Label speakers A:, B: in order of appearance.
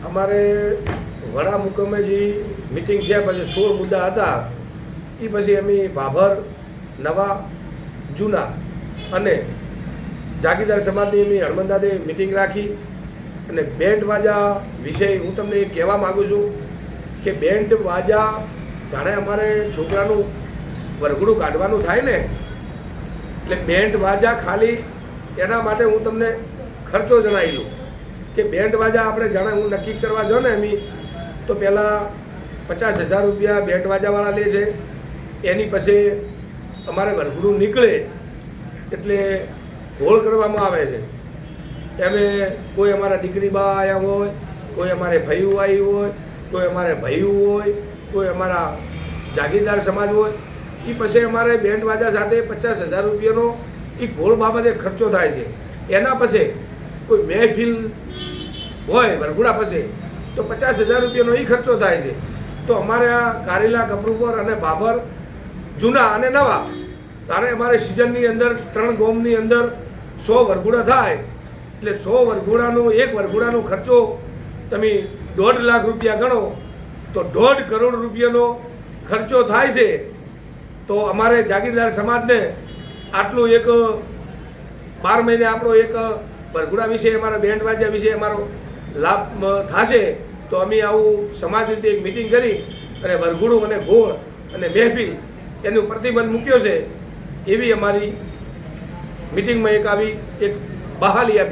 A: અમારે વડા મુકામે જે મિટિંગ થયા પછી 16 મુદ્દા હતા એ પછી અમે ભાભર નવા જૂના અને જાગીરદાર સમાજની અમે હળમંદાદે મિટિંગ રાખી અને બેન્ડ વાજા વિશે હું તમને એ કહેવા માગું છું કે બેન્ડ વાજા જાણે અમારે છોકરાનું વરઘોડું કાઢવાનું થાય ને એટલે બેન્ડ વાજા ખાલી એના માટે હું તમને ખર્ચો જણાવી લઉં કે બેન્ડ વાજા આપણે જાણે હું નક્કી કરવા જાઉં ને એમ તો પહેલાં 50,000 રૂપિયા બેન્ડ વાજાવાળા લે છે. એની પછી અમારે વરઘોડું નીકળે એટલે ઘોળ કરવામાં આવે છે. એમે કોઈ અમારા દીકરી બા આવ્યા હોય, કોઈ અમારે ભાઈઓ આવી હોય, કોઈ અમારે ભાઈઓ હોય, કોઈ અમારા જાગીરદાર સમાજ હોય, એ પછી અમારે બેન્ડ વાજા સાથે 50,000 રૂપિયાનો એ ઘોળ બાબતે ખર્ચો થાય છે. એના પછી કોઈ મહેફિલ હોય વરઘોડા પછી તો 50,000 રૂપિયાનો એ ખર્ચો થાય છે. તો અમારે આ કારેલા, ગબરુપર અને ભાભર જૂના અને નવા તારે અમારે સિઝનની અંદર 3 ગામની અંદર 100 વરઘોડા થાય એટલે 100 વરઘોડાનો એક વરઘોડાનો ખર્ચો તમે 1.5 લાખ રૂપિયા ગણો તો 1.5 કરોડ રૂપિયાનો ખર્ચો થાય છે. તો અમારે જાગીરદાર સમાજને આટલું એક 12 મહિને આપણો એક વરઘોડા વિશે અમારા બેન્ડ વાજા વિશે અમારો લાભ થશે. તો અમે આવું સમાજ રીતે એક મિટિંગ કરી અને વરઘોડું અને ઘોળ અને મહેફિલ એનું પ્રતિબંધ મૂક્યો છે. એવી અમારી મિટિંગમાં એક આવી એક બહાલી આપી.